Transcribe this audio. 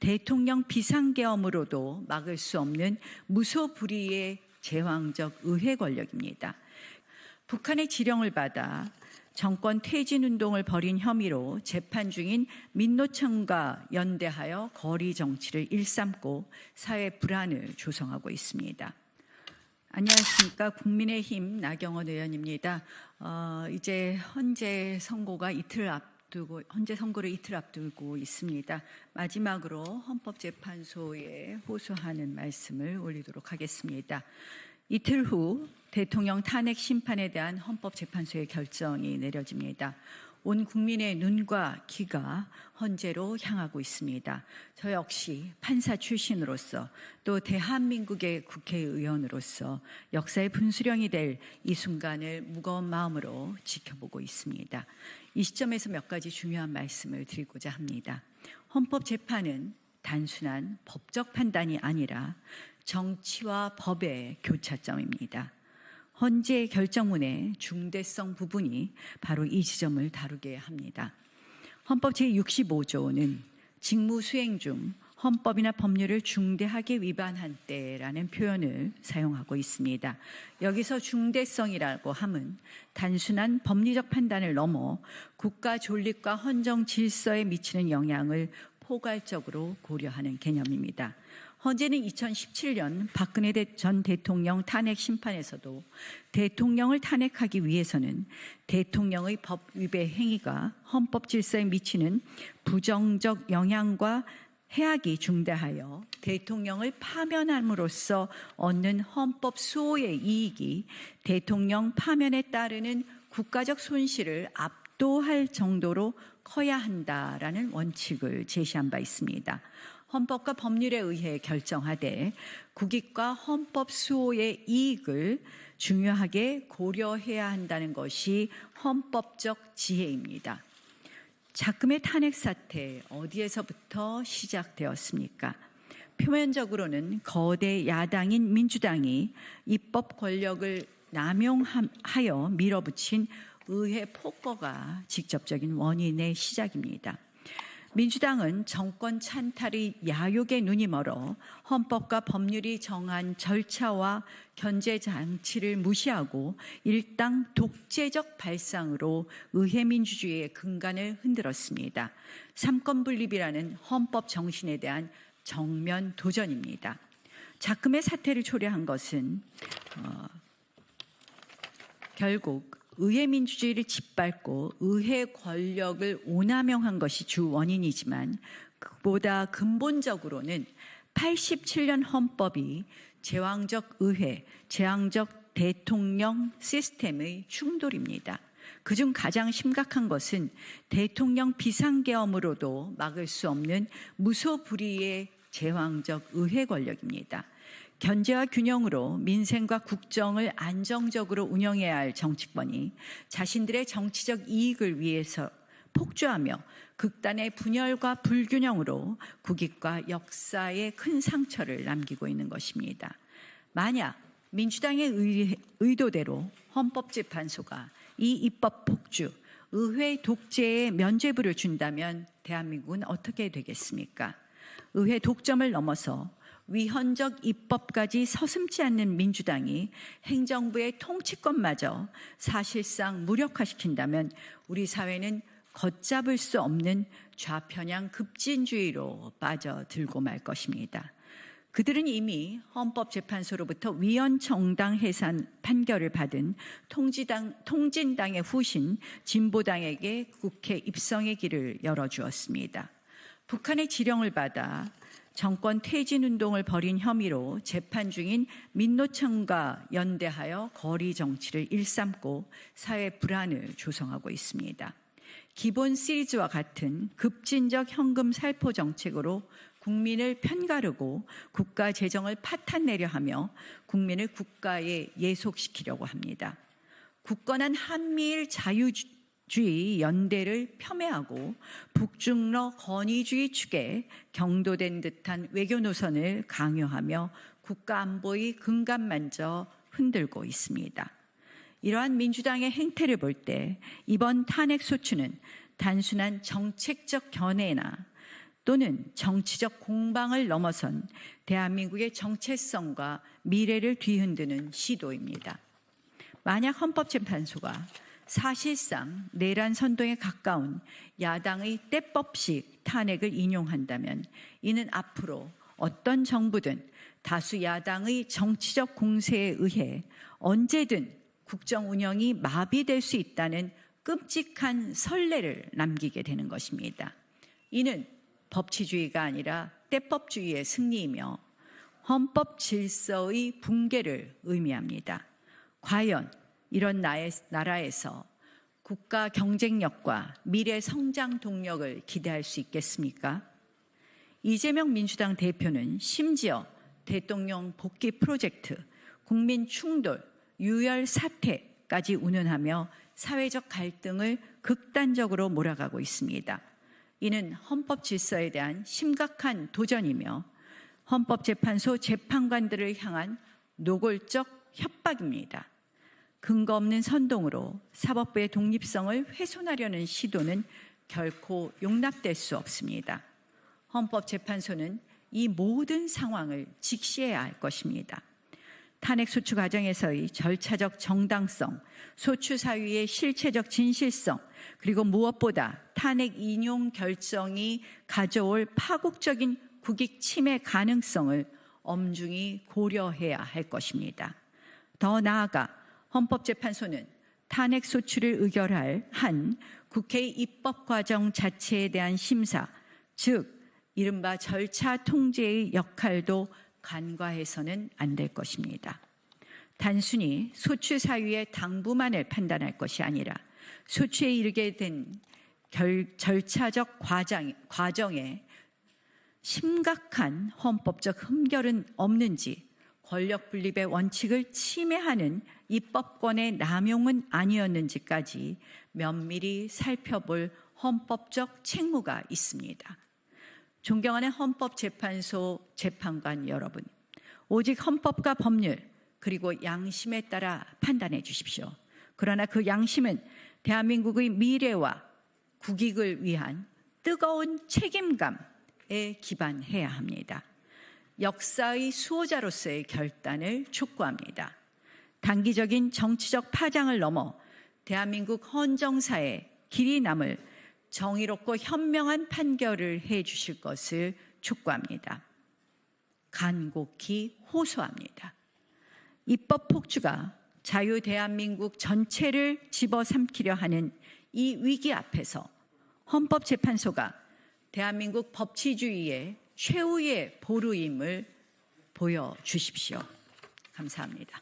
대통령 비상계엄으로도 막을 수 없는 무소불위의 제왕적 의회 권력입니다. 북한의 지령을 받아 정권 퇴진운동을 벌인 혐의로 재판 중인 민노총과 연대하여 거리 정치를 일삼고 사회 불안을 조성하고 있습니다. 안녕하십니까. 국민의힘 나경원 의원입니다. 이제 헌재 선고를 이틀 앞두고 있습니다. 마지막으로 헌법재판소에 호소하는 말씀을 올리도록 하겠습니다. 이틀 후 대통령 탄핵 심판에 대한 헌법재판소의 결정이 내려집니다. 온 국민의 눈과 귀가 헌재로 향하고 있습니다. 저 역시 판사 출신으로서 또 대한민국의 국회의원으로서 역사의 분수령이 될 이 순간을 무거운 마음으로 지켜보고 있습니다. 이 시점에서 몇 가지 중요한 말씀을 드리고자 합니다. 헌법재판은 단순한 법적 판단이 아니라 정치와 법의 교차점입니다. 헌재 결정문의 중대성 부분이 바로 이 지점을 다루게 합니다. 헌법 제65조는 직무 수행 중 헌법이나 법률을 중대하게 위반한 때라는 표현을 사용하고 있습니다. 여기서 중대성이라고 함은 단순한 법리적 판단을 넘어 국가 존립과 헌정 질서에 미치는 영향을 포괄적으로 고려하는 개념입니다. 헌재는 2017년 박근혜 전 대통령 탄핵 심판에서도 대통령을 탄핵하기 위해서는 대통령의 법 위배 행위가 헌법 질서에 미치는 부정적 영향과 해악이 중대하여 대통령을 파면함으로써 얻는 헌법 수호의 이익이 대통령 파면에 따르는 국가적 손실을 압도할 정도로 커야 한다라는 원칙을 제시한 바 있습니다. 헌법과 법률에 의해 결정하되 국익과 헌법 수호의 이익을 중요하게 고려해야 한다는 것이 헌법적 지혜입니다. 작금의 탄핵 사태 어디에서부터 시작되었습니까? 표면적으로는 거대 야당인 민주당이 입법 권력을 남용하여 밀어붙인 의회 폭거가 직접적인 원인의 시작입니다. 민주당은 정권 찬탈의 야욕에 눈이 멀어 헌법과 법률이 정한 절차와 견제 장치를 무시하고 일당 독재적 발상으로 의회 민주주의의 근간을 흔들었습니다. 삼권분립이라는 헌법 정신에 대한 정면 도전입니다. 작금의 사태를 초래한 것은 결국 의회 민주주의를 짓밟고 의회 권력을 오남용한 것이 주 원인이지만 그보다 근본적으로는 87년 헌법이 제왕적 의회, 제왕적 대통령 시스템의 충돌입니다. 그중 가장 심각한 것은 대통령 비상계엄으로도 막을 수 없는 무소불위의 제왕적 의회 권력입니다. 견제와 균형으로 민생과 국정을 안정적으로 운영해야 할 정치권이 자신들의 정치적 이익을 위해서 폭주하며 극단의 분열과 불균형으로 국익과 역사에 큰 상처를 남기고 있는 것입니다. 만약 민주당의 의도대로 헌법재판소가 이 입법 폭주, 의회 독재에 면죄부를 준다면 대한민국은 어떻게 되겠습니까? 의회 독점을 넘어서 위헌적 입법까지 서슴지 않는 민주당이 행정부의 통치권마저 사실상 무력화시킨다면 우리 사회는 걷잡을 수 없는 좌편향 급진주의로 빠져들고 말 것입니다. 그들은 이미 헌법재판소로부터 위헌정당 해산 판결을 받은 통진당의 후신 진보당에게 국회 입성의 길을 열어주었습니다. 북한의 지령을 받아 정권 퇴진운동을 벌인 혐의로 재판 중인 민노총과 연대하여 거리 정치를 일삼고 사회 불안을 조성하고 있습니다. 기본 시리즈와 같은 급진적 현금 살포 정책으로 국민을 편가르고 국가 재정을 파탄내려 하며 국민을 국가에 예속시키려고 합니다. 굳건한 한미일 자유주의 연대를 폄훼하고 북중러 권위주의 축에 경도된 듯한 외교 노선을 강요하며 국가 안보의 근간만저 흔들고 있습니다. 이러한 민주당의 행태를 볼 때 이번 탄핵 소추는 단순한 정책적 견해나 또는 정치적 공방을 넘어선 대한민국의 정체성과 미래를 뒤흔드는 시도입니다. 만약 헌법재판소가 사실상 내란 선동에 가까운 야당의 때법식 탄핵을 인용한다면 이는 앞으로 어떤 정부든 다수 야당의 정치적 공세에 의해 언제든 국정 운영이 마비될 수 있다는 끔찍한 선례를 남기게 되는 것입니다. 이는 법치주의가 아니라 때법주의의 승리이며 헌법 질서의 붕괴를 의미합니다. 과연 이런 나라에서 국가 경쟁력과 미래 성장 동력을 기대할 수 있겠습니까? 이재명 민주당 대표는 심지어 대통령 복귀 프로젝트, 국민 충돌, 유혈 사태까지 운운하며 사회적 갈등을 극단적으로 몰아가고 있습니다. 이는 헌법 질서에 대한 심각한 도전이며 헌법재판소 재판관들을 향한 노골적 협박입니다. 근거 없는 선동으로 사법부의 독립성을 훼손하려는 시도는 결코 용납될 수 없습니다. 헌법재판소는 이 모든 상황을 직시해야 할 것입니다. 탄핵소추 과정에서의 절차적 정당성, 소추 사유의 실체적 진실성, 그리고 무엇보다 탄핵 인용 결정이 가져올 파국적인 국익 침해 가능성을 엄중히 고려해야 할 것입니다. 더 나아가 헌법재판소는 탄핵소추를 의결할 한 국회의 입법과정 자체에 대한 심사, 즉 이른바 절차 통제의 역할도 간과해서는 안 될 것입니다. 단순히 소추 사유의 당부만을 판단할 것이 아니라 소추에 이르게 된 절차적 과정에 심각한 헌법적 흠결은 없는지, 권력 분립의 원칙을 침해하는 입법권의 남용은 아니었는지까지 면밀히 살펴볼 헌법적 책무가 있습니다. 존경하는 헌법재판소 재판관 여러분, 오직 헌법과 법률 그리고 양심에 따라 판단해 주십시오. 그러나 그 양심은 대한민국의 미래와 국익을 위한 뜨거운 책임감에 기반해야 합니다. 역사의 수호자로서의 결단을 촉구합니다. 단기적인 정치적 파장을 넘어 대한민국 헌정사에 길이 남을 정의롭고 현명한 판결을 해 주실 것을 촉구합니다. 간곡히 호소합니다. 입법 폭주가 자유 대한민국 전체를 집어삼키려 하는 이 위기 앞에서 헌법재판소가 대한민국 법치주의의 최후의 보루임을 보여주십시오. 감사합니다.